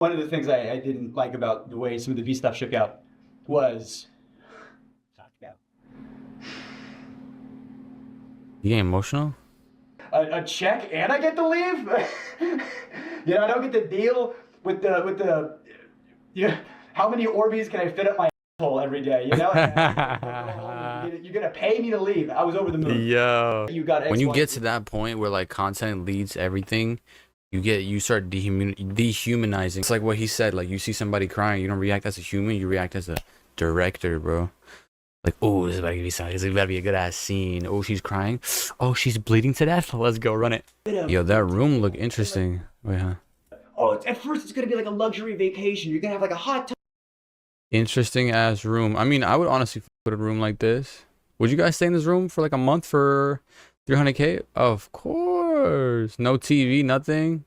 One of the things I didn't like about the way some of the V stuff shook out was You getting emotional? a check and I get to leave. You know, I don't get to deal with the how many Orbeez can I fit up my asshole every day? You know, you're gonna pay me to leave. I was over the moon. Yo, You got when you get to that point where like content leads everything, you start dehumanizing. It's like what he said. Like you see somebody crying, you don't react as a human, you react as a director, bro. Like, oh, this is about to be something. This is about to be a good ass scene. Oh, she's crying. Oh, she's bleeding to death. Let's go run it. Yo, that room looked interesting. Wait, huh? Oh, at first it's gonna be like a luxury vacation. You're gonna have like a hot tub. Interesting ass room. I mean, I would honestly put a room like this. Would you guys stay in this room for like a month for 300K? Of course. No TV, nothing.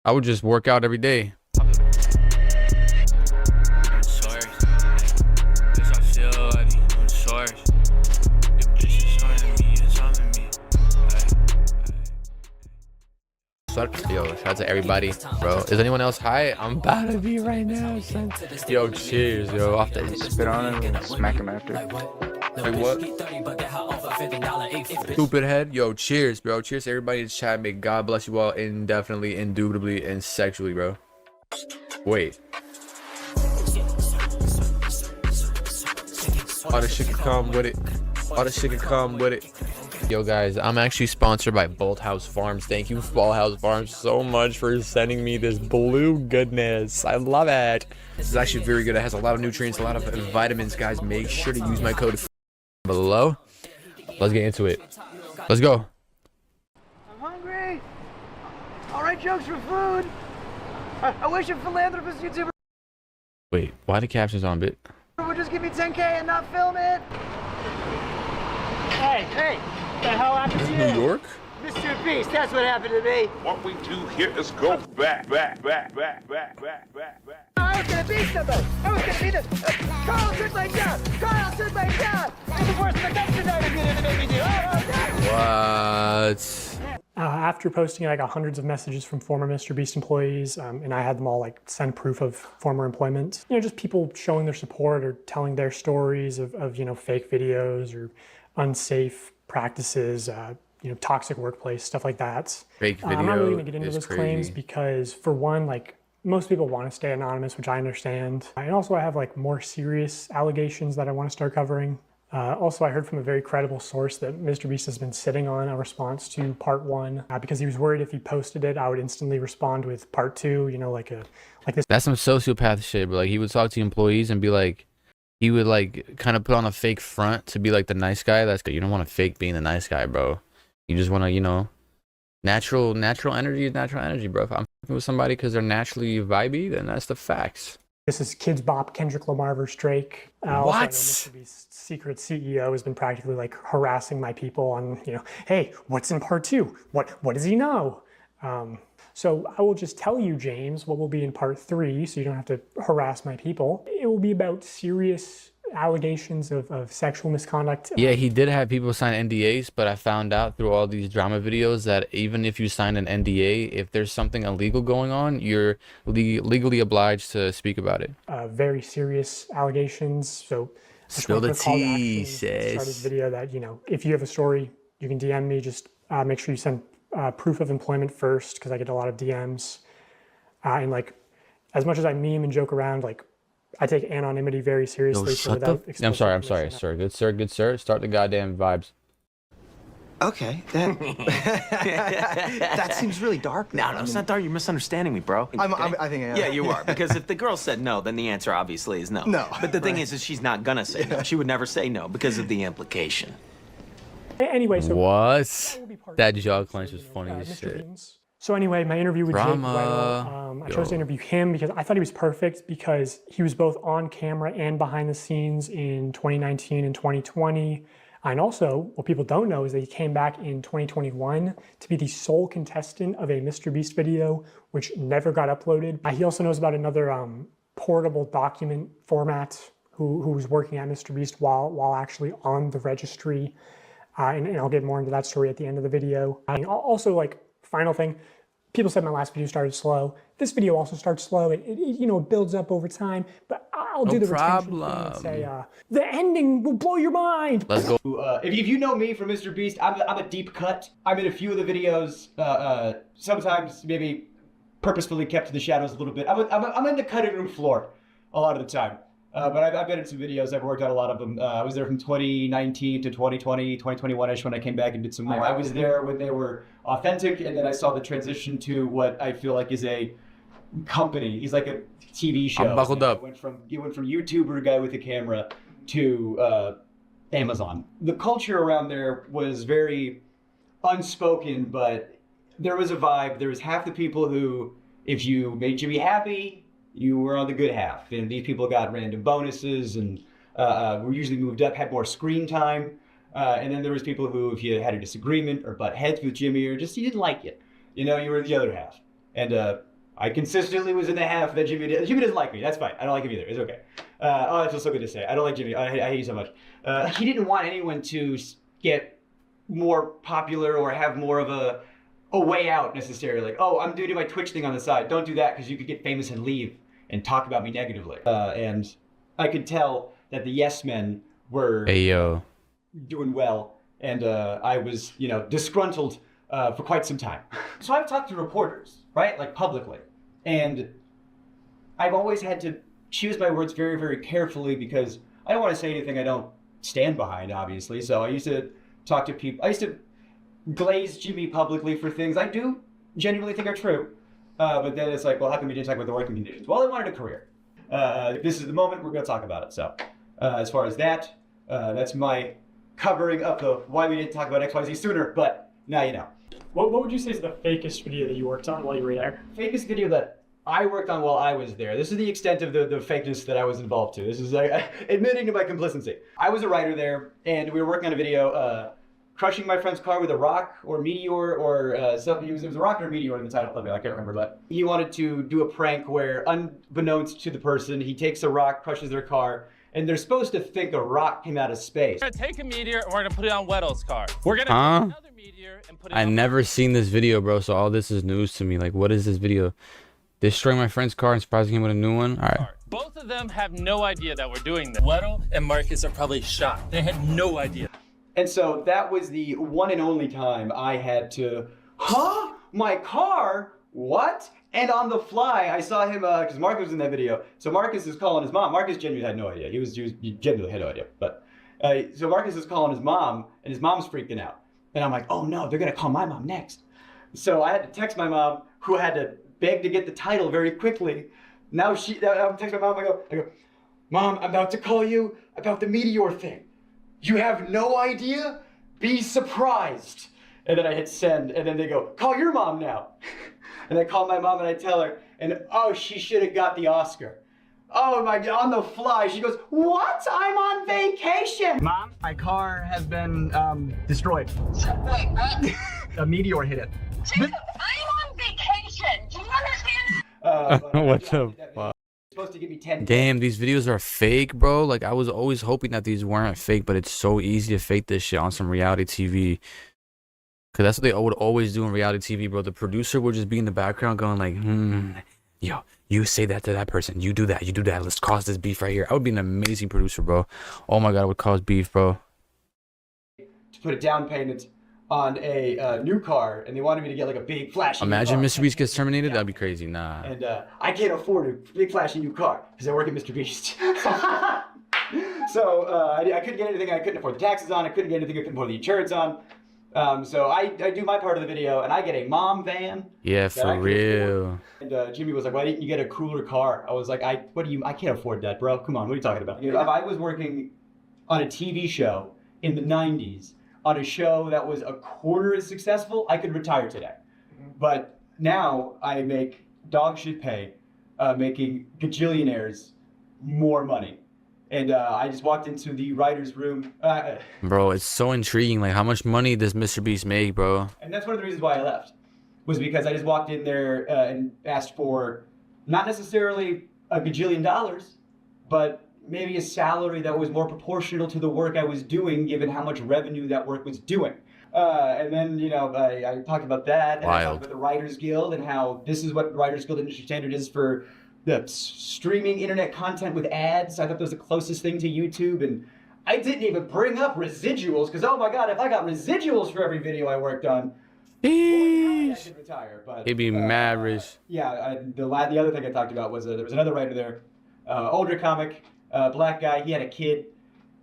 I would just work out every day. Yo, shout out to everybody, bro. Is anyone else high? I'm about to be right now, son. Yo, cheers, yo. Off the spit on him and smack him after. Like what? Stupid head. Yo, cheers, bro. Cheers to everybody in the chat. May God bless you all indefinitely, indubitably, and sexually, bro. Wait. All the shit can come with it. All the shit can come with it. Yo guys, I'm actually sponsored by Bolthouse Farms. Thank you, Bolthouse Farms, so much for sending me this blue goodness. I love it. This is actually very good. It has a lot of nutrients, a lot of vitamins, guys. Make sure to use my code below. Let's get into it. Let's go. I'm hungry. All right, jokes for food. I wish a philanthropist YouTuber Wait, why the captions on, bit? would just give me 10K and not film it. Hey. What the hell happened to you? New York? MrBeast, that's what happened to me. What we do here is go back. I was gonna be somebody. I was gonna be the Carl took my job. Carl took my job. It's the worst production I did to make me do. What? After posting like hundreds of messages from former MrBeast employees, and I had them all like send proof of former employment, you know, just people showing their support or telling their stories of you know, fake videos or unsafe practices, you know, toxic workplace, stuff like that. Fake video. I'm not really gonna get into those crazy. claims because, for one, like most people want to stay anonymous, which I understand. And also I have like more serious allegations that I want to start covering. Also, I heard from a very credible source that MrBeast has been sitting on a response to part 1 because he was worried if he posted it, I would instantly respond with part 2, you know, like this. That's some sociopath shit, but like he would talk to employees and be like, he would like kind of put on a fake front to be like the nice guy. That's good. You don't want to fake being the nice guy, bro. You just want to, you know, natural energy is natural energy, bro. If I'm fucking with somebody because they're naturally vibey, then that's the facts. This is Kids Bop, Kendrick Lamar versus Drake. What? Also, MrBeast's secret CEO has been practically like harassing my people on, you know, hey, what's in part 2? What does he know? So I will just tell you, James, what will be in part 3, so you don't have to harass my people. It will be about serious allegations of sexual misconduct. Yeah, he did have people sign NDAs, but I found out through all these drama videos that even if you sign an NDA, if there's something illegal going on, you're legally obliged to speak about it. Very serious allegations. So spill the tea, sis. Start this video that, you know, if you have a story, you can DM me. Just make sure you send proof of employment first, because I get a lot of DMs. And like, as much as I meme and joke around, like, I take anonymity very seriously. Yo, I'm sorry, sir. Good sir. Start the goddamn vibes. Okay, that seems really dark. No, it's not dark. You're misunderstanding me, bro. I think I am. Yeah, you are. Because if the girl said no, then the answer obviously is no. No. But the thing is she's not gonna say no. She would never say no because of the implication. Anyway, so what? That jaw clench was funny as shit. So anyway, my interview with Jake Drama. Weddle, I chose to interview him because I thought he was perfect, because he was both on camera and behind the scenes in 2019 and 2020. And also, what people don't know is that he came back in 2021 to be the sole contestant of a MrBeast video, which never got uploaded. He also knows about another portable document format who was working at MrBeast while actually on the registry. And I'll get more into that story at the end of the video. And also, like, final thing, People said my last video started slow. This video also starts slow. It builds up over time, but I'll do the retention thing and say, the ending will blow your mind. Let's go. If you know me from MrBeast, I'm a deep cut. I'm in a few of the videos, sometimes maybe purposefully kept to the shadows a little bit. I'm in the cutting room floor a lot of the time. But I've been in some videos. I've worked on a lot of them. I was there from 2019 to 2020, 2021-ish when I came back and did some more. I was there when they were authentic, and then I saw the transition to what I feel like is a company. He's like a TV show. I'm buckled up. You went from YouTuber guy with a camera to Amazon. The culture around there was very unspoken, but there was a vibe. There was half the people who, if you made Jimmy happy, you were on the good half, and these people got random bonuses and were usually moved up, had more screen time. And then there was people who, if you had a disagreement or butt heads with Jimmy or just you didn't like it, you were the other half. And I consistently was in the half that Jimmy doesn't like me. That's fine. I don't like him either. It's okay. Oh, that feels so good to say. I don't like Jimmy. I hate you so much. He didn't want anyone to get more popular or have more of a way out necessarily. Like, oh, I'm doing my Twitch thing on the side. Don't do that because you could get famous and leave and talk about me negatively. And I could tell that the yes men were doing well, and I was, disgruntled for quite some time. So I've talked to reporters, right, like publicly, and I've always had to choose my words very, very carefully because I don't want to say anything I don't stand behind, obviously. So I used to talk to people. I used to glaze Jimmy publicly for things I do genuinely think are true. But then it's like, well, how come you didn't talk about the working conditions? Well, I wanted a career. If this is the moment, we're going to talk about it. So as far as that, that's my covering up of why we didn't talk about XYZ sooner, but now you know. What would you say is the fakest video that you worked on while you were there? Fakest video that I worked on while I was there. This is the extent of the fakeness that I was involved to. This is admitting to my complicity. I was a writer there, and we were working on a video crushing my friend's car with a rock or meteor or something. It was a rock or a meteor in the title of it. I can't remember, but he wanted to do a prank where, unbeknownst to the person, he takes a rock, crushes their car, and they're supposed to think a rock came out of space. We're gonna take a meteor and we're gonna put it on Weddle's car. We're gonna take another meteor and put it on... I never seen this video, bro, so all this is news to me. Like, what is this video? Destroying my friend's car and surprising him with a new one? All right. Both of them have no idea that we're doing this. Weddle and Marcus are probably shocked. They had no idea. And so that was the one and only time I had to, my car? What? And on the fly, I saw him, because Marcus was in that video. So Marcus is calling his mom. Marcus genuinely had no idea. He genuinely had no idea. But so Marcus is calling his mom, and his mom's freaking out. And I'm like, oh no, they're gonna call my mom next. So I had to text my mom, who had to beg to get the title very quickly. Now I'm texting my mom, I go, Mom, I'm about to call you about the meteor thing. You have no idea? Be surprised. And then I hit send, and then they go, call your mom now. And I call my mom and I tell her, and oh, she should have got the Oscar. Oh my God, on the fly. She goes, what? I'm on vacation. Mom, my car has been destroyed. Wait, what? A meteor hit it. Jacob, I'm on vacation. Do you understand? What the fuck? Supposed to give me 10. Damn, these videos are fake, bro. Like, I was always hoping that these weren't fake, but it's so easy to fake this shit on some reality TV. Because that's what they would always do in reality TV, bro. The producer would just be in the background going like, yo, you say that to that person. You do that. You do that. Let's cause this beef right here. I would be an amazing producer, bro. Oh my God, I would cause beef, bro. To put a down payment on a new car, and they wanted me to get like a big flashy Imagine new car. MrBeast gets terminated. That'd be crazy. Nah. And I can't afford a big flashy new car because I work at MrBeast. So I couldn't get anything I couldn't afford the taxes on. I couldn't get anything I couldn't afford the insurance on. So I do my part of the video, and I get a mom van. Yeah, for real. And Jimmy was like, why didn't you get a cooler car? I was like, I can't afford that, bro. Come on, what are you talking about? If I was working on a TV show in the 90s, on a show that was a quarter as successful, I could retire today. But now I make dog shit pay, making gajillionaires more money. And I just walked into the writer's room. Bro, it's so intriguing. Like, how much money does MrBeast make, bro? And that's one of the reasons why I left, was because I just walked in there and asked for not necessarily a gajillion dollars, but maybe a salary that was more proportional to the work I was doing, given how much revenue that work was doing. And then, I talked about that. And I Wild. talked about the Writers Guild and how this is what Writers Guild industry standard is for the streaming internet content with ads. I thought that was the closest thing to YouTube. And I didn't even bring up residuals because, oh my God, if I got residuals for every video I worked on, boy, I could retire. But He'd be mad rich. Yeah, the other thing I talked about was there was another writer there, older comic, black guy. He had a kid,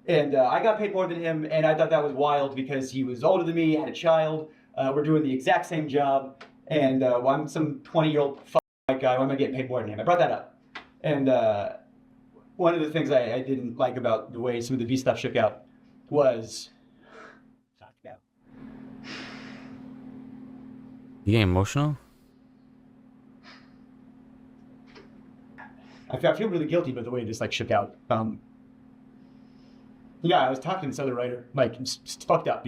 and I got paid more than him, and I thought that was wild because he was older than me, had a child. We're doing the exact same job, and I'm some 20-year-old white guy. Why am I getting paid more than him? I brought that up, and one of the things I didn't like about the way some of the V stuff shook out was. You getting emotional? I feel really guilty about the way this shook out. Yeah, I was talking to this other writer, it's fucked up,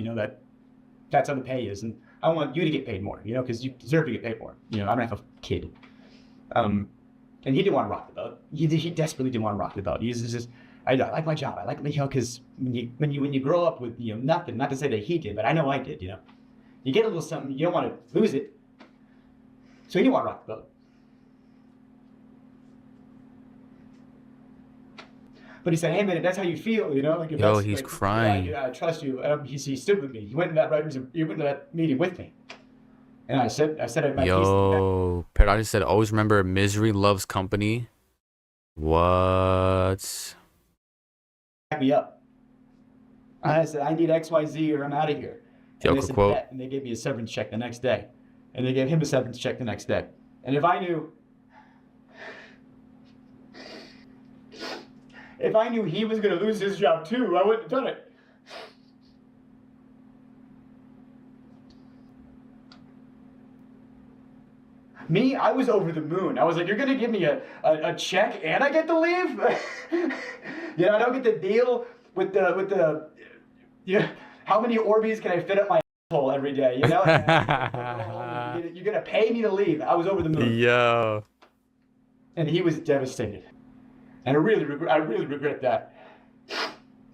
that's how the pay is, and I want you to get paid more, because you deserve to get paid more. I don't have a kid. And he didn't want to rock the boat. He desperately didn't want to rock the boat. He's just, I like my job. I like, because when you grow up with, nothing, not to say that he did, but I know I did, You get a little something, you don't want to lose it. So he didn't want to rock the boat. But he said, hey man, if that's how you feel, if Yo, that's, he's crying. I trust you. He stood with me. He went to that meeting with me. And I said at my Yo, Paradise said, always remember misery loves company. What? Back me up. I said, I need XYZ or I'm out of here. And Joker quote. Bet, and they gave me a severance check the next day. And they gave him a severance check the next day. And if I knew he was going to lose his job too, I wouldn't have done it. Me, I was over the moon. I was like, you're going to give me a check and I get to leave? I don't get to deal with the how many Orbeez can I fit up my asshole every day, You're going to pay me to leave. I was over the moon. Yo. And he was devastated. And I really regret that.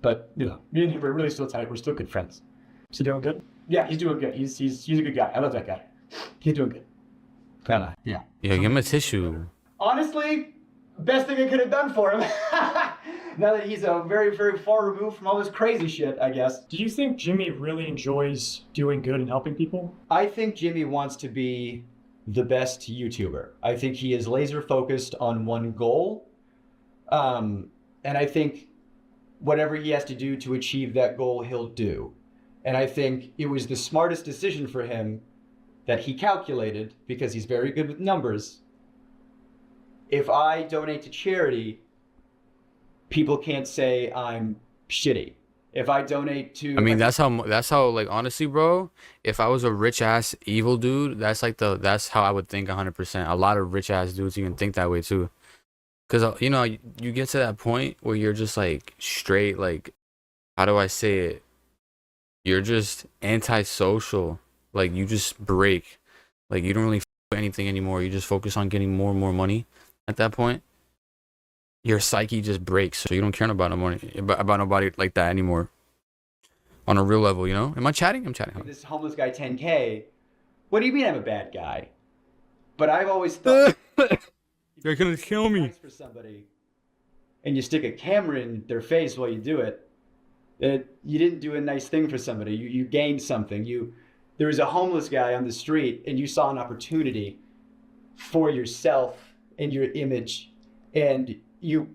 But, me and him are really still tight. We're still good friends. Is he doing good? Yeah, he's doing good. He's a good guy. I love that guy. He's doing good. Yeah. Yo, give him a tissue. Honestly, best thing I could have done for him. Now that he's very, very far removed from all this crazy shit, I guess. Do you think Jimmy really enjoys doing good and helping people? I think Jimmy wants to be the best YouTuber. I think he is laser focused on one goal. And I think whatever he has to do to achieve that goal, he'll do. And I think it was the smartest decision for him that he calculated, because he's very good with numbers. If I donate to charity, people can't say I'm shitty. If I donate to, I mean, that's how like, honestly, bro, if I was a rich ass evil dude, that's how I would think 100%. A lot of rich ass dudes even think that way too. Cause you get to that point where you're just like straight, like, how do I say it? You're just antisocial. Like, you just break. Like, you don't really with anything anymore. You just focus on getting more and more money. At that point, your psyche just breaks. So you don't care about nobody like that anymore. On a real level, Am I chatting? I'm chatting. This homeless guy 10K. What do you mean I'm a bad guy? But I've always thought you're gonna kill me. For somebody, and you stick a camera in their face while you do it, that you didn't do a nice thing for somebody. You gained something. There was a homeless guy on the street, and you saw an opportunity for yourself and your image, and you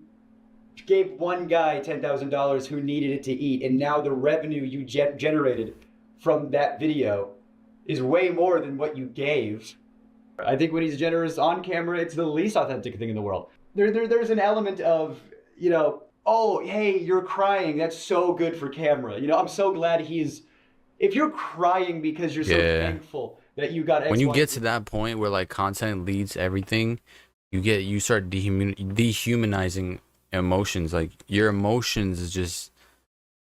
gave one guy $10,000 who needed it to eat, and now the revenue you generated from that video is way more than what you gave. I think when he's generous on camera, it's the least authentic thing in the world. There's an element of, oh, hey, you're crying. That's so good for camera. I'm so glad if you're crying because you're so thankful that you got X, when you Y, get to that point where like content leads everything, you start dehumanizing emotions. Like, your emotions just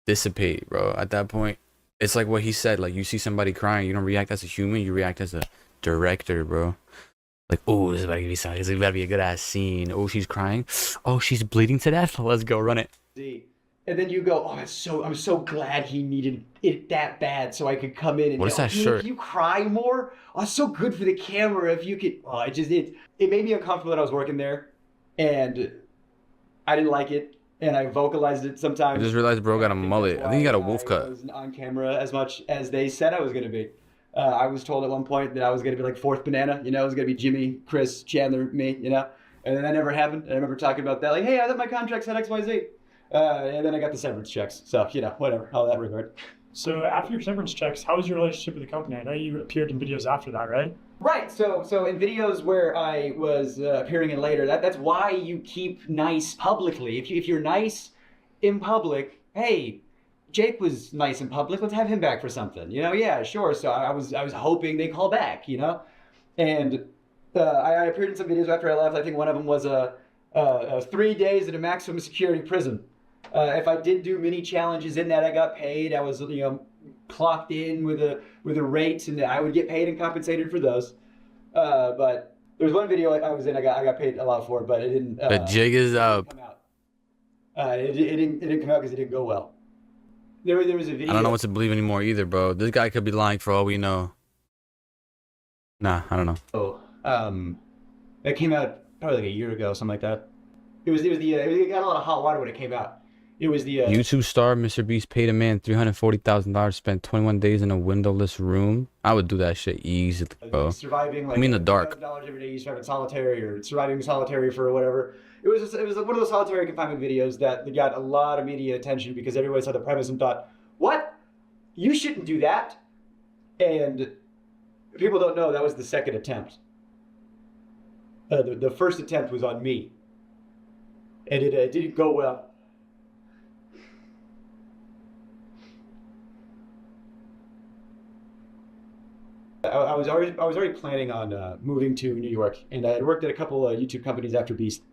dissipate, bro. At that point, it's like what he said. Like, you see somebody crying, you don't react as a human, you react as a director, bro. Like, oh, this is about to be something. This is about to be a good ass scene. Oh, she's crying. Oh, she's bleeding to death. Let's go run it. and then you go, oh, I'm so glad he needed it that bad so I could come in and What is that shirt? If you cry more, oh, it's so good for the camera if you could. Oh, it made me uncomfortable that I was working there, and I didn't like it, and I vocalized it sometimes. I just realized bro got a mullet. I think he got a wolf cut. I wasn't on camera as much as they said I was going to be. I was told at one point that I was going to be like fourth banana, you know, it was going to be Jimmy, Chris, Chandler, me, you know, and then that never happened. I remember talking about that, like, hey, I thought my contract said XYZ. And then I got the severance checks. So, you know, whatever, all that regard. So after your severance checks, how was your relationship with the company? I know you appeared in videos after that, right? Right. So in videos where I was appearing in later, that's why you keep nice publicly. If you're nice in public, hey, Jake was nice in public. Let's have him back for something. You know, yeah, sure. So I was hoping they call back. You know, and I appeared in some videos after I left. I think one of them was 3 days in a maximum security prison. If I did do mini challenges in that, I got paid. I was, you know, clocked in with a rate, and I would get paid and compensated for those. But there was one video I was in. I got paid a lot for it, but it didn't. The jig is up. Come out. It didn't come out because it didn't go well. There was a video. I don't know what to believe anymore either, bro. This guy could be lying for all we know. Nah, I don't know. Oh, that came out probably like a year ago, something like that. It got a lot of hot water when it came out. It was the YouTube star MrBeast paid a man $340,000, spent 21 days in a windowless room. I would do that shit easily, bro. Surviving, like, I mean, the dark. $1,000 every day, you surviving solitary or surviving solitary for whatever. It was one of those solitary confinement videos that got a lot of media attention because everybody saw the premise and thought, what? You shouldn't do that. And people don't know that was the second attempt. The first attempt was on me. And it didn't go well. I was already planning on moving to New York, and I had worked at a couple of YouTube companies after Beast,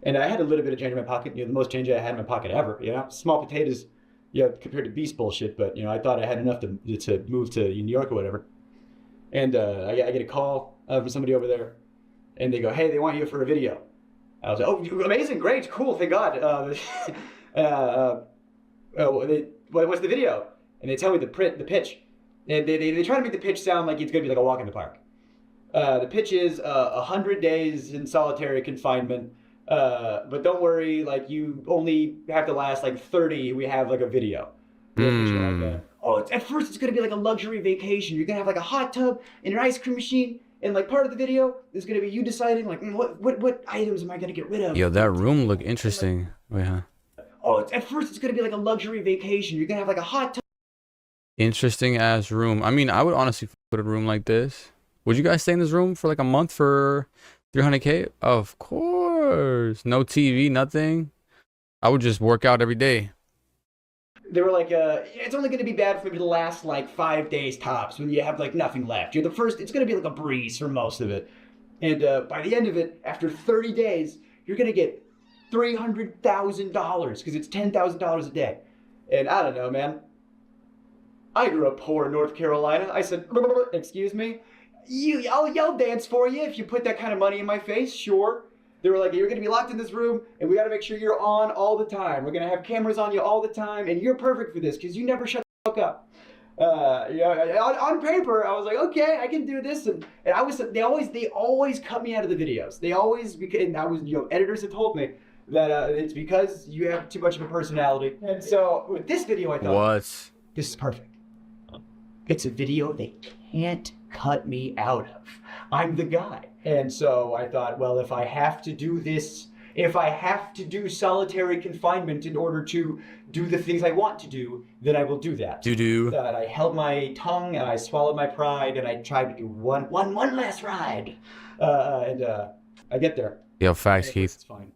and I had a little bit of change in my pocket. You know, the most change I had in my pocket ever. You know, small potatoes, you know, compared to Beast bullshit. But you know, I thought I had enough to move to New York or whatever. And I get a call from somebody over there, and they go, "Hey, they want you for a video." I was like, "Oh, amazing, great, cool, thank God." What's the video? And they tell me the pitch. And they try to make the pitch sound like it's going to be like a walk in the park. The pitch is 100 days in solitary confinement. But don't worry, like you only have to last like 30. We have like a video. At first it's going to be like a luxury vacation. You're going to have like a hot tub and an ice cream machine. And like part of the video is going to be you deciding like what items am I going to get rid of. Yo, that room looked interesting. Wait, huh? At first it's going to be like a luxury vacation. You're going to have like a hot tub. Interesting ass room. I mean, I would honestly put a room like this. Would you guys stay in this room for like a month for 300K? Of course. No TV, nothing. I would just work out every day. They were like, it's only going to be bad for maybe the last like 5 days tops when you have like nothing left. You're the first, it's going to be like a breeze for most of it. And by the end of it, after 30 days, you're going to get $300,000 because it's $10,000 a day. And I don't know, man. I grew up poor in North Carolina. I said, excuse me? I'll dance for you if you put that kind of money in my face, sure. They were like, you're going to be locked in this room, and we got to make sure you're on all the time. We're going to have cameras on you all the time, and you're perfect for this because you never shut the fuck up. On paper, I was like, okay, I can do this. And they always cut me out of the videos. They always, and I was, editors have told me that it's because you have too much of a personality. And so with this video, I thought, this is perfect. It's a video they can't cut me out of. I'm the guy. And so I thought, well, if I have to do this, if I have to do solitary confinement in order to do the things I want to do, then I will do that. That I held my tongue and I swallowed my pride and I tried to do one last ride. And I get there. Yo, facts, Keith. It's fine.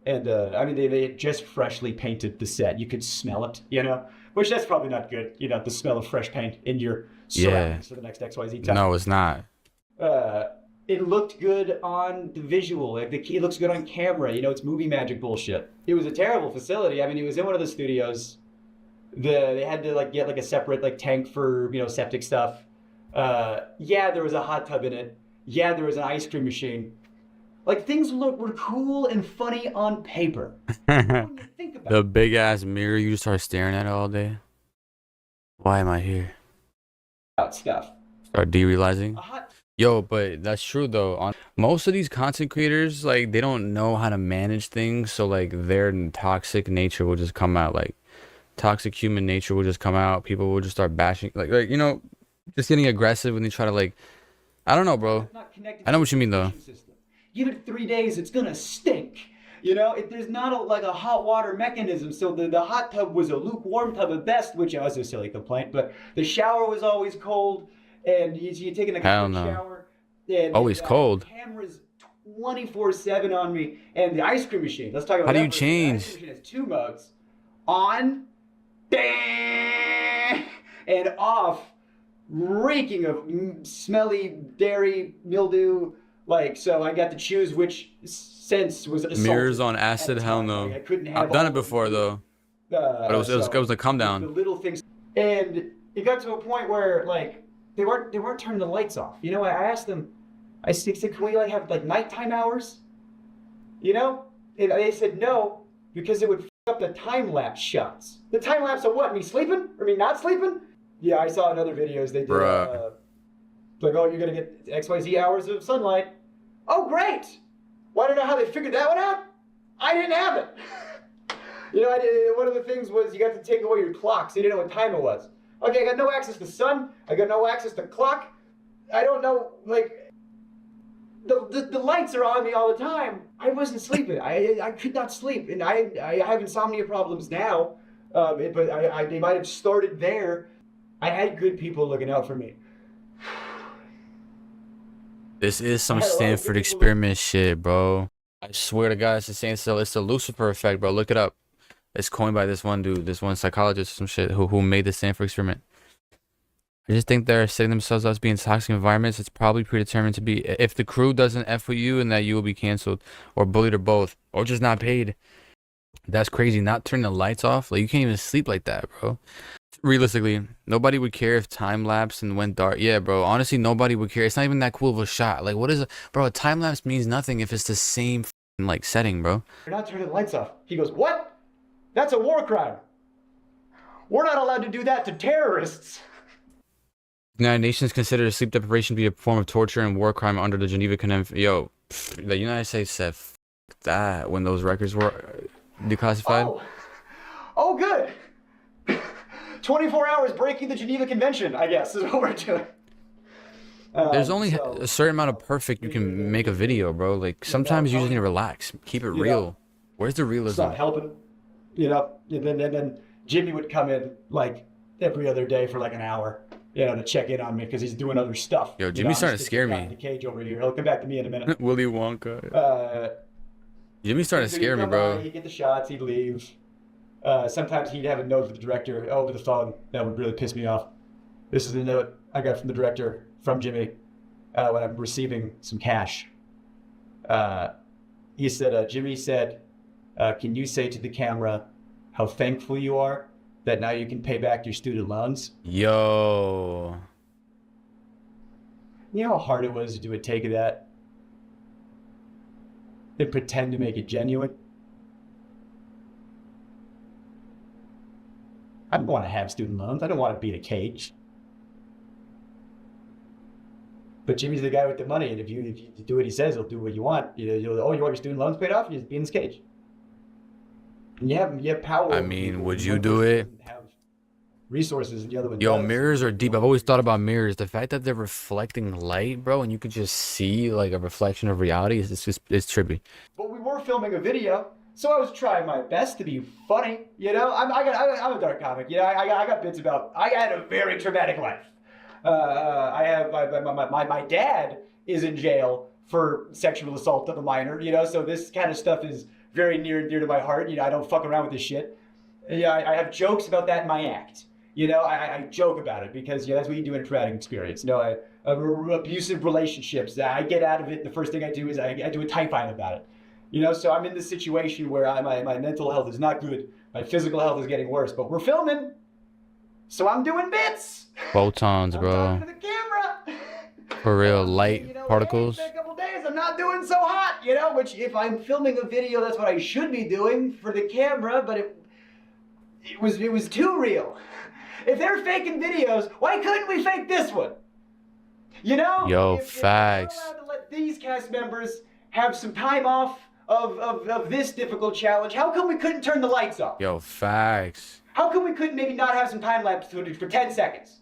And I mean, they had just freshly painted the set. You could smell it, you know? Which that's probably not good, you know, the smell of fresh paint in your surroundings for the next XYZ time. No, it's not. It looked good on the visual. Like it looks good on camera. You know, it's movie magic bullshit. It was a terrible facility. I mean, it was in one of the studios. They had to like get like a separate like tank for, you know, septic stuff. Yeah, there was a hot tub in it. Yeah, there was an ice cream machine. Like things were cool and funny on paper. When you think about The big ass mirror you just start staring at all day. Why am I here? stuff. Start derealizing. A hot Yo, but that's true though. On most of these content creators, like they don't know how to manage things, so like their toxic nature will just come out. Like toxic human nature will just come out. People will just start bashing, like you know, just getting aggressive when they try to like. I don't know, bro. not connected I know to what you mean the though. filtration system. Give it 3 days, it's gonna stink. You know, there's not like a hot water mechanism. So the hot tub was a lukewarm tub at best, which was a silly complaint. But the shower was always cold, and you're taking a Hell cold no. shower. And Always cold. The camera's 24/7 on me, and the ice cream machine. Let's talk about How do that you for a second. The ice change? cream machine has 2 modes: on, bang, and off. Reeking of smelly dairy mildew, like, so I got to choose which sense was assaulted. Mirrors on at acid? the Hell time. no. Like, I couldn't have I've done all it of before them. though. But it was a calm The down. little things, and it got to a point where like they weren't turning the lights off. You know, I asked them, I said, can we like have like nighttime hours? You know, and they said no because it would f up the time lapse shots. The time lapse of what? Me sleeping or me not sleeping? Yeah, I saw in other videos they did. Bruh. Like, oh, you're gonna get XYZ hours of sunlight. Oh, great! Want to know how they figured that one out? I didn't have it. You know, one of the things was you got to take away your clock, so you didn't know what time it was. Okay, I got no access to sun. I got no access to clock. I don't know, like, the lights are on me all the time. I wasn't sleeping. I could not sleep, and I have insomnia problems now. But they might have started there. I had good people looking out for me. This is some I had a lot of Stanford people experiment shit, bro. I swear to God, it's the same still. It's the Lucifer effect, bro. Look it up. It's coined by this one dude, this one psychologist or some shit who made the Stanford experiment. I just think they're setting themselves up as being toxic environments. It's probably predetermined to be if the crew doesn't F with you and that you will be canceled or bullied or both or just not paid. That's crazy. Not turning the lights off. Like you can't even sleep like that, bro. Realistically, nobody would care if time lapsed and went dark. Yeah, bro. Honestly, nobody would care. It's not even that cool of a shot. Like, what is it, bro? A time lapse means nothing if it's the same like setting, bro. You're not turning the lights off. He goes, what? That's a war crime. We're not allowed to do that to terrorists. United Nations considers sleep deprivation to be a form of torture and war crime under the Geneva Convention. Yo, the United States said that when those records were declassified. Oh, good. 24 hours breaking the Geneva Convention, I guess, is what we're doing. There's only a certain amount of perfect you can make a video, bro. Like sometimes you just need to relax, keep it real. Where's the It's realism? not helping, you know. And then Jimmy would come in like every other day for like an hour, you know, to check in on me because he's doing other stuff. Yo, You Jimmy's know, starting I'm to just scare behind me. the cage over here. He'll come back to me in a minute. Willy Wonka. Jimmy's starting to So scare he'd me, come bro. by, he'd get the shots, he'd leave. Sometimes he'd have a note from the director over the phone that would really piss me off. This is the note I got from the director from Jimmy when I'm receiving some cash. He said, Jimmy said, can you say to the camera how thankful you are that now you can pay back your student loans? Yo. You know how hard it was to do a take of that? And pretend to make it genuine? I don't want to have student loans. I don't want to be in a cage. But Jimmy's the guy with the money, and if you do what he says, he'll do what you want. You want your student loans paid off? You just be in this cage. And you have power. I over mean, people. would you One do person it? doesn't have resources, and the other one Yo, does. mirrors are deep. I've always thought about mirrors. The fact that they're reflecting light, bro, and you could just see like a reflection of reality is it's trippy. But we were filming a video, so I was trying my best to be funny. You know, I'm a dark comic. You know, I got bits about. I had a very traumatic life. I have my dad is in jail for sexual assault of a minor. You know, so this kind of stuff is very near and dear to my heart. You know, I don't fuck around with this shit. Yeah, I have jokes about that in my act. You know, I joke about it because that's what you do in a traumatic experience. You know, abusive relationships. I get out of it. The first thing I do is I do a typine about it. You know, so I'm in this situation where my mental health is not good. My physical health is getting worse. But we're filming, so I'm doing bits. Photons, I'm bro. talking to the camera. For real, light You know, particles. hey, it's been a couple days. I'm not doing so hot, you know, which if I'm filming a video, that's what I should be doing for the camera, but it was too real. If they're faking videos, why couldn't we fake this one? You know? Yo, if facts. we're allowed to let these cast members have some time off of this difficult challenge, how come we couldn't turn the lights off? Yo, facts. How come we couldn't maybe not have some time-lapse footage for 10 seconds?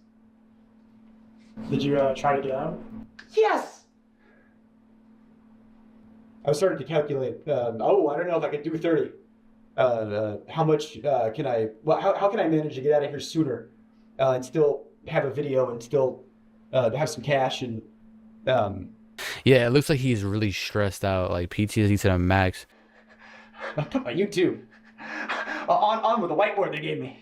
Did you try to get out? Yes! I was starting to calculate, I don't know if I could do 30. How much can I, well, how can I manage to get out of here sooner and still have a video and still have some cash and... Yeah, it looks like he's really stressed out, like PTSD to the max. I put my YouTube on with the whiteboard they gave me.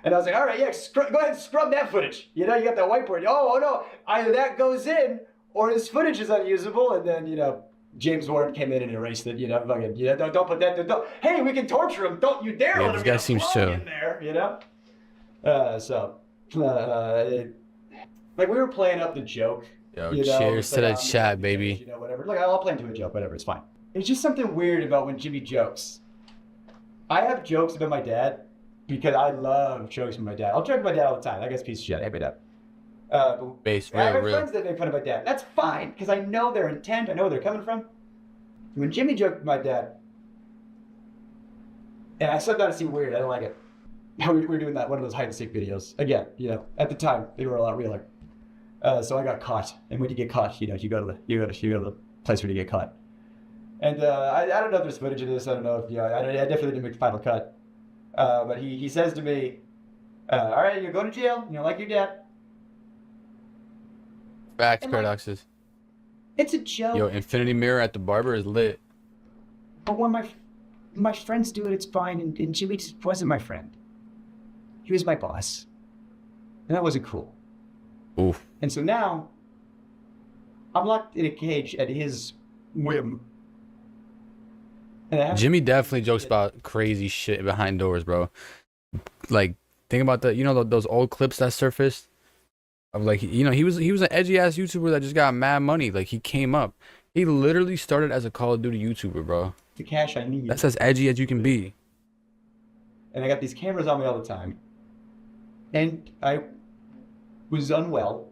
And I was like, all right, yeah, go ahead and scrub that footage. You know, you got that whiteboard. Oh no, either that goes in or this footage is unusable. And then, you know, James Warren came in and erased it. You know, fucking, you know, don't put that. Hey, we can torture him. Don't you dare let him get a plug in there. You know. Like we were playing up the joke. Yo, you know, cheers to the chat, baby. You know, whatever. Like I'll play into a joke, whatever. It's fine. It's just something weird about when Jimmy jokes. I have jokes about my dad because I love jokes from my dad. I'll joke about my dad all the time. That guy's a piece of shit. Hey, my dad. Base, I have real. friends that make fun of my dad. That's fine, because I know their intent. I know where they're coming from. When Jimmy joked with my dad, and I started to seem weird. I don't like it. We were doing that one of those hide and seek videos. Again, you know, at the time they were a lot realer. So I got caught, and when you get caught, you know, you go to the place where you get caught. And I don't know if there's footage of this. I don't know if I definitely didn't make the final cut. But he says to me, "All right, you're going to jail. You know, like your dad." Facts, And, paradoxes. It's a joke. Yo, infinity mirror at the barber is lit. But when my friends do it, it's fine. And Jimmy just wasn't my friend. He was my boss, and that wasn't cool. Oof. And so now, I'm locked in a cage at his whim. And Jimmy definitely jokes about crazy shit behind doors, bro. Like, think about those old clips that surfaced of like, you know, he was an edgy ass YouTuber that just got mad money. Like, he came up. He literally started as a Call of Duty YouTuber, bro. The cash I need. That's as edgy as you can be. And I got these cameras on me all the time. And I was unwell.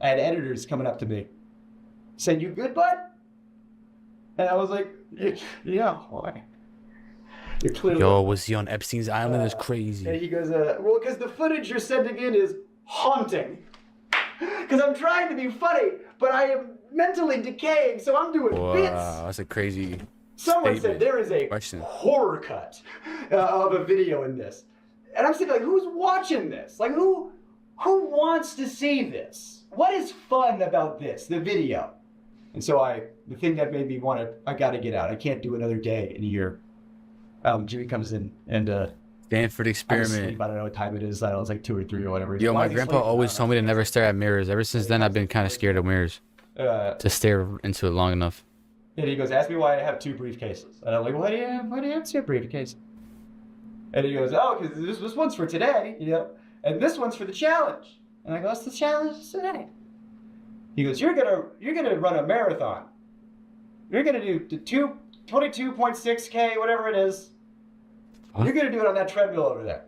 I had editors coming up to me saying, "You good, bud?" And I was like, "Yeah, why?" You're clearly... Yo, was he on Epstein's Island? It's crazy. And he goes, "Well, because the footage you're sending in is haunting. Because I'm trying to be funny, but I am mentally decaying, so I'm doing bits." Wow, that's a crazy Someone statement. said there is a Question. horror cut of a video in this. And I'm thinking, like, who's watching this? Like, who wants to see this? What is fun about this, the video? And so the thing that made me want to, I got to get out. I can't do another day in a year. Jimmy comes in and Stanford I'm experiment. asleep. I don't know what time it is. I don't know, it's like 2 or 3 or whatever. Yo, Why my is he grandpa sleeping? always told me to never stare at mirrors. Ever since then, I've been kind of scared of mirrors. To stare into it long enough. And he goes, "Ask me why I have 2 briefcases." And I'm like, why do you have 2 briefcases? And he goes, "Oh, because this one's for today, you know, and this one's for the challenge." And I go, "What's the challenge today?" He goes, You're gonna run a marathon. You're gonna do the 22.6K, whatever it is. What? You're gonna do it on that treadmill over there."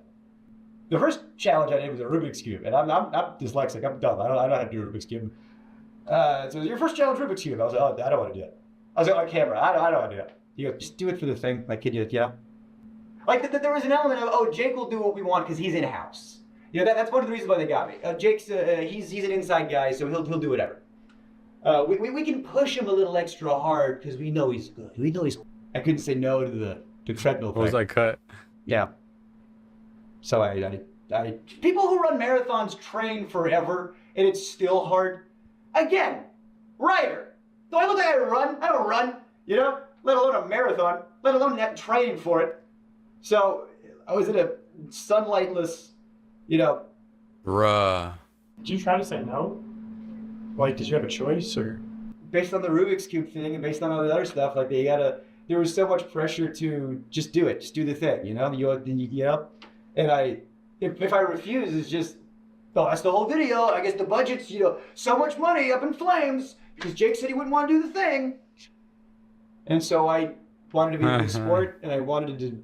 The first challenge I did was a Rubik's Cube, and I'm dyslexic. I'm dumb. I don't know how to do a Rubik's Cube. So your first challenge, Rubik's Cube. I was like, "Oh, I don't want to do it." I was like, "On camera, I don't want to do it." He goes, "Just do it for the thing." Like, kid, you know? Like, there was an element of, oh, Jake will do what we want because he's in-house. You know, that's one of the reasons why they got me. Jake's, he's an inside guy, so he'll do whatever. We can push him a little extra hard because we know he's good. We know he's... I couldn't say no to the treadmill thing. What was that cut? Yeah. So I people who run marathons train forever, and it's still hard. Again, writer. Do I look like I run? I don't run, you know? Let alone a marathon, let alone have training for it. So I was in a sunlightless, you know. Bruh. Did you try to say no? Like, did you have a choice, or? Based on the Rubik's Cube thing and based on all the other stuff, like there was so much pressure to just do it, just do the thing, you know? You know? And if I refuse, it's just, oh, that's the whole video. I guess the budget's, you know, so much money up in flames because Jake said he wouldn't want to do the thing. And so I wanted to be a good sport, and I wanted to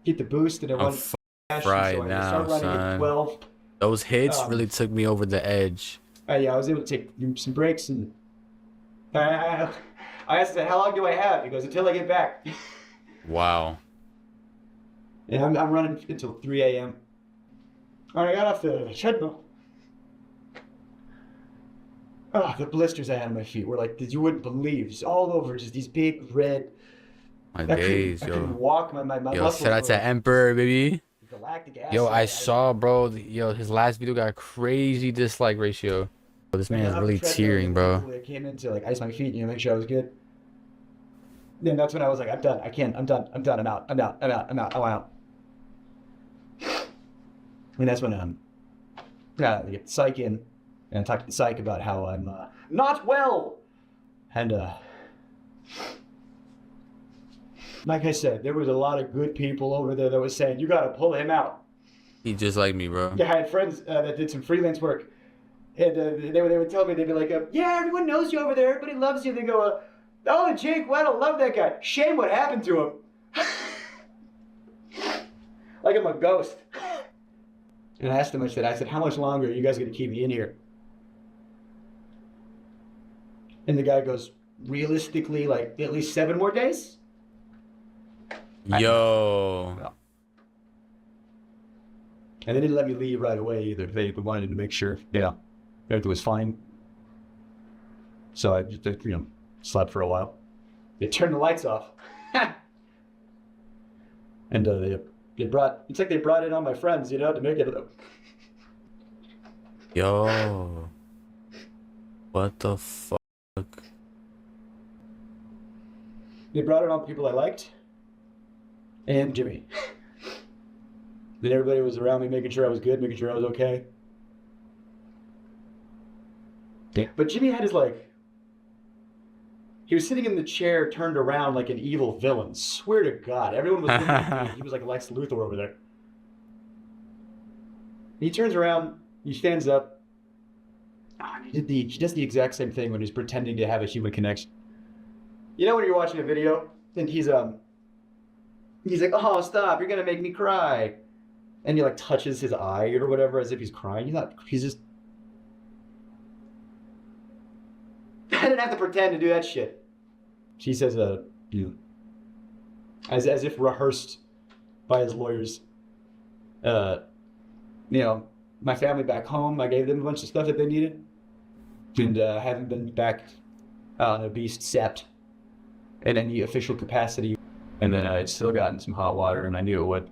get the boost, and I wanted to cash, right so I now, started running son. at 12. Those hits really took me over the edge. Yeah, I was able to take some breaks, and I asked him, how long do I have? He goes, until I get back. Wow. And I'm running until 3 a.m. All right, I got off the treadmill. Oh, the blisters I had on my feet were like, you wouldn't believe, just all over, just these big red. My days, I yo. couldn't walk. My Yo, muscles shout out to were Emperor, baby. galactic acid. Yo, I saw, bro. Yo, his last video got a crazy dislike ratio. Bro, this man is really tearing, bro. I came in to like ice my feet, make sure I was good. Then that's when I was like, I'm done. I can't. I'm done. I'm done. I'm out. I'm out. I'm out. I'm out. I'm out. And that's when I get psych in and talk to the psych about how I'm not well. And like I said, there was a lot of good people over there that was saying, you got to pull him out. He just like me, bro. Yeah, I had friends that did some freelance work. And they would tell me, they'd be like, yeah, everyone knows you over there. Everybody loves you. They go, oh, Jake Weddle, love that guy. Shame what happened to him. Like I'm a ghost. And I asked him, I said, how much longer are you guys going to keep me in here? And the guy goes, realistically, like at least 7 more days? Yo. No. And they didn't let me leave right away either. They wanted to make sure, everything was fine. So I just, slept for a while. They turned the lights off. And it's like they brought in all my friends, to make it. Yo. What the fuck? They brought in all the people I liked. And Jimmy. Then everybody was around me making sure I was good, making sure I was okay. But Jimmy had his he was sitting in the chair turned around like an evil villain. Swear to God. Everyone was looking at me. He was like Lex Luthor over there. He turns around, he stands up. He does the exact same thing when he's pretending to have a human connection. When you're watching a video and he's like, oh, stop, you're gonna make me cry. And he touches his eye or whatever as if he's crying. He's just. I didn't have to pretend to do that shit. She says, as if rehearsed by his lawyers. My family back home, I gave them a bunch of stuff that they needed. And haven't been back on a beast sept in any official capacity. And then I'd still gotten some hot water, and I knew it would.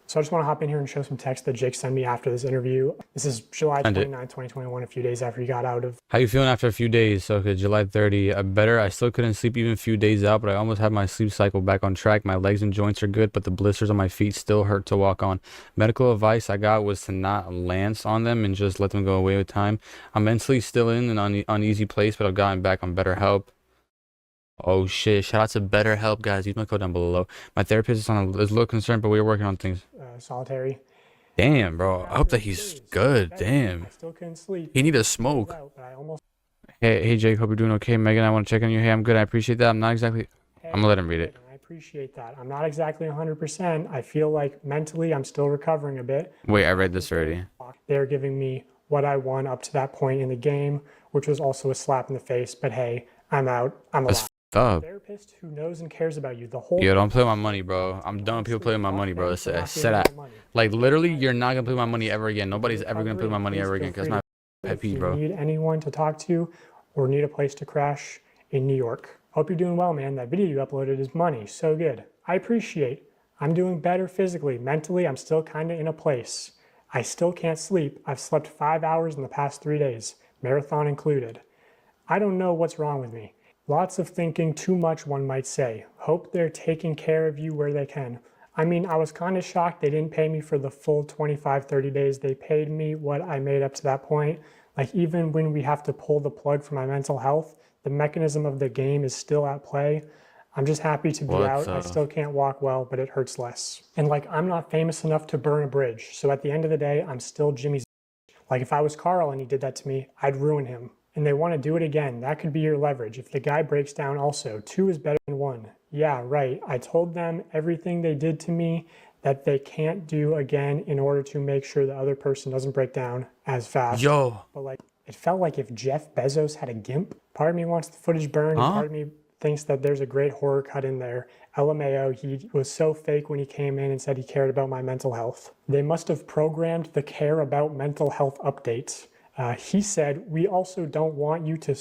So I just want to hop in here and show some text that Jake sent me after this interview. This is July 29, 2021, a few days after he got out of. How you feeling after a few days? So, okay, July 30, better. I still couldn't sleep even a few days out, but I almost had my sleep cycle back on track. My legs and joints are good, but the blisters on my feet still hurt to walk on. Medical advice I got was to not lance on them and just let them go away with time. I'm mentally still in an uneasy place, but I've gotten back on BetterHelp. Oh shit, shout out to BetterHelp, guys. Use my code down below. My therapist is a little concerned, but we're working on things. Solitary. Damn, bro. I hope that he's good. Damn. I still couldn't sleep. He need a smoke. Hey, Jake. Hope you're doing okay. Megan, I want to check on you. Hey, I'm good. I appreciate that. I'm not exactly. I'm gonna let him read it. I appreciate that. I'm not exactly 100%. I feel like mentally I'm still recovering a bit. Wait, I read this already. They're giving me what I won up to that point in the game, which was also a slap in the face. But hey, I'm out. I'm alive. Up. Therapist who knows and cares about you the whole. Yo, don't play with my money, bro. I'm done with people playing with my money, bro. Like literally, you're not gonna play with my money ever again. Nobody's ever gonna play with my money ever again because my pet peeve, bro. If you need anyone to talk to, or need a place to crash in New York. Hope you're doing well, man. That video you uploaded is money. So good. I appreciate. I'm doing better physically. Mentally, I'm still kind of in a place. I still can't sleep. I've slept 5 hours in the past 3 days, marathon included. I don't know what's wrong with me. Lots of thinking, too much, one might say. Hope they're taking care of you where they can. I mean, I was kind of shocked they didn't pay me for the full 25, 30 days. They paid me what I made up to that point. Like, even when we have to pull the plug for my mental health, the mechanism of the game is still at play. I'm just happy to be out. I still can't walk well, but it hurts less. And like, I'm not famous enough to burn a bridge. So at the end of the day, I'm still Jimmy's. Like, if I was Carl and he did that to me, I'd ruin him. and they want to do it again. That could be your leverage. If the guy breaks down also, 2 is better than 1. Yeah, right. I told them everything they did to me that they can't do again in order to make sure the other person doesn't break down as fast. Yo. But like, it felt like if Jeff Bezos had a GIMP. Part of me wants the footage burned, and part of me thinks that there's a great horror cut in there. LMAO, he was so fake when he came in and said he cared about my mental health. They must have programmed the care about mental health updates. He said, we also don't want you to,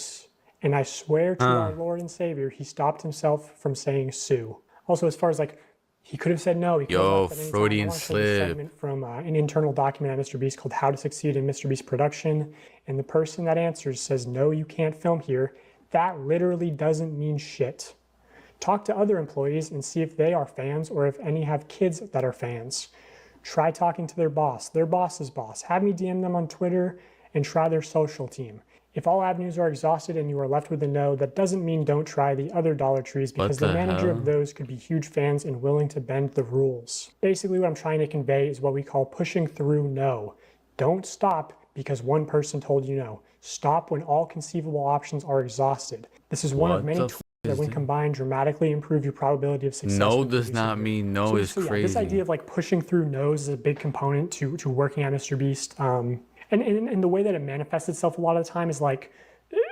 and I swear to our Lord and Savior, he stopped himself from saying sue. Also, as far as like, he could have said no. He could have left at any time. Freudian I want to play this slip. segment from an internal document at MrBeast called How to Succeed in MrBeast Production. And the person that answers says, no, you can't film here. That literally doesn't mean shit. Talk to other employees and see if they are fans or if any have kids that are fans. Try talking to their boss's boss. Have me DM them on Twitter and try their social team. If all avenues are exhausted and you are left with a no, that doesn't mean don't try the other Dollar Trees, because the manager of those could be huge fans and willing to bend the rules. Basically what I'm trying to convey is what we call pushing through no. Don't stop because one person told you no. Stop when all conceivable options are exhausted. This is one of many tools that when combined dramatically improve your probability of success. No does not mean no is crazy. This idea of like pushing through no's is a big component to working at MrBeast. And the way that it manifests itself a lot of the time is like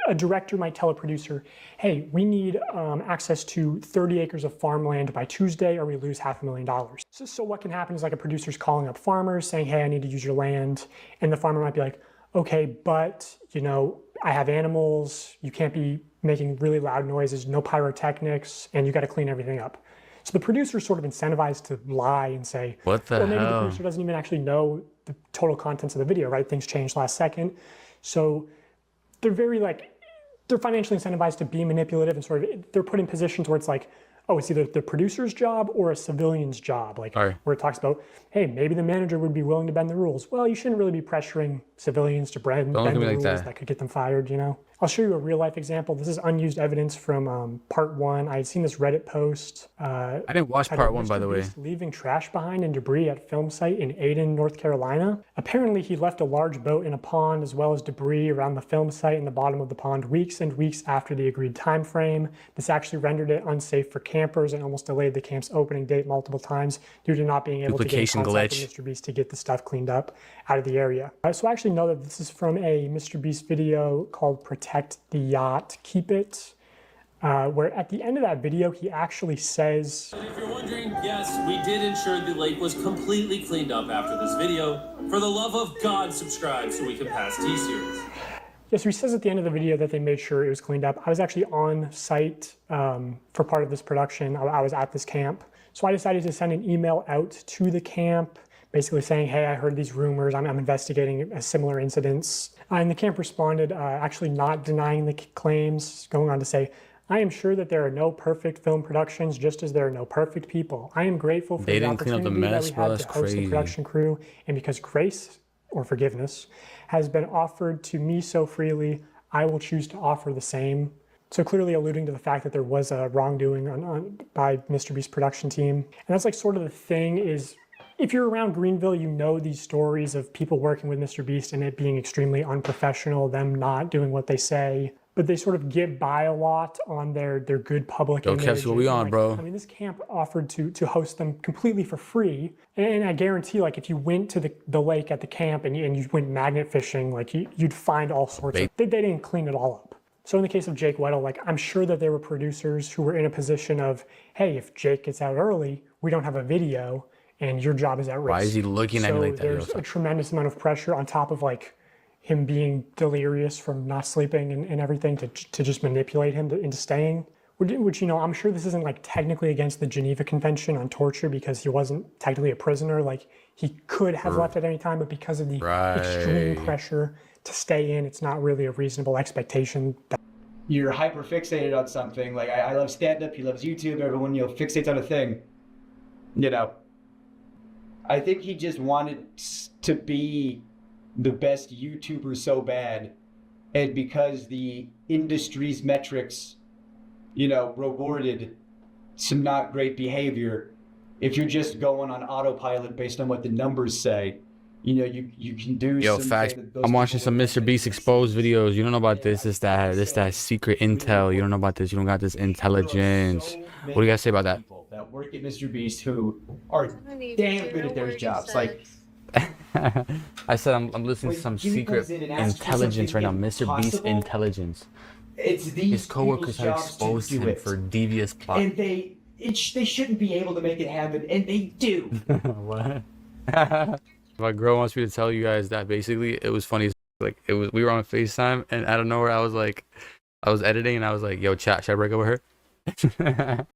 a director might tell a producer, hey, we need access to 30 acres of farmland by Tuesday or we lose $500,000. So what can happen is like a producer's calling up farmers saying, hey, I need to use your land. And the farmer might be like, okay, but you know, I have animals, you can't be making really loud noises, no pyrotechnics, and you got to clean everything up. So the producer's sort of incentivized to lie and say, what the hell? Or maybe the hell? producer doesn't even actually know the total contents of the video, right? Things changed last second. So they're very like, they're financially incentivized to be manipulative and sort of, they're put in positions where it's like, oh, it's either the producer's job or a civilian's job. Like where it talks about, hey, maybe the manager would be willing to bend the rules. Well, you shouldn't really be pressuring civilians to bend the rules that could get them fired, you know? I'll show you a real life example. This is unused evidence from part 1. I had seen this Reddit post. I didn't watch part 1, by the way. Leaving trash behind and debris at film site in Aden, North Carolina. Apparently he left a large boat in a pond as well as debris around the film site in the bottom of the pond weeks and weeks after the agreed time frame. This actually rendered it unsafe for campers and almost delayed the camp's opening date multiple times due to not being able to get in contact with MrBeast to get the stuff cleaned up out of the area. So I actually know that this is from a MrBeast video called Protect the Yacht, Keep It, where at the end of that video, he actually says, If you're wondering, yes, we did ensure the lake was completely cleaned up after this video. For the love of God, subscribe so we can pass T-Series. Yeah, so he says at the end of the video that they made sure it was cleaned up. I was actually on site for part of this production. I was at this camp. So I decided to send an email out to the camp, basically saying, hey, I heard these rumors, I'm investigating similar incidents. And the camp responded, actually not denying the claims, going on to say, I am sure that there are no perfect film productions, just as there are no perfect people. I am grateful for the opportunity that we had to host the production crew, and because grace, or forgiveness, has been offered to me so freely, I will choose to offer the same. So clearly alluding to the fact that there was a wrongdoing by MrBeast production team. And that's like sort of the thing is, if you're around Greenville, you know these stories of people working with MrBeast and it being extremely unprofessional, them not doing what they say, but they sort of get by a lot on their good public image. Keps, what we on, like, bro? I mean, this camp offered to host them completely for free. And I guarantee, like, if you went to the lake at the camp and you went magnet fishing, like, you'd find all sorts of, they didn't clean it all up. So in the case of Jake Weddle, like, I'm sure that there were producers who were in a position of, hey, if Jake gets out early, we don't have a video, and your job is at risk. Why is he looking at me like that? So there's a tremendous amount of pressure on top of like him being delirious from not sleeping and everything to just manipulate him into staying. Which, you know, I'm sure this isn't like technically against the Geneva Convention on torture because he wasn't technically a prisoner. Like he could have left at any time, but because of the extreme pressure to stay in, it's not really a reasonable expectation. You're hyper fixated on something. Like I love stand-up, he loves YouTube, everyone, you know, fixates on a thing. You know, I think he just wanted to be the best YouTuber so bad, and because the industry's metrics, you know, rewarded some not great behavior, if you're just going on autopilot based on what the numbers say, you know, you can do. Yo, some facts. things that those I'm watching people some wouldn't Mr. think Beast to exposed see. videos. You don't know about this. This that secret intel. You don't know about this. You don't got this intelligence. What do you guys say about that? People that work at MrBeast who are damn good at their jobs. Like, I said I'm listening to some Jimmy secret comes in and asks for intelligence right now. something Mr. Beast impossible, intelligence. it's these His coworkers people's have jobs to exposed do him it. for devious plot. And they shouldn't be able to make it happen, and they do. What? My girl wants me to tell you guys that basically it was funny. Like we were on FaceTime and out of nowhere I was editing and I was like, yo, chat, should I break up with her?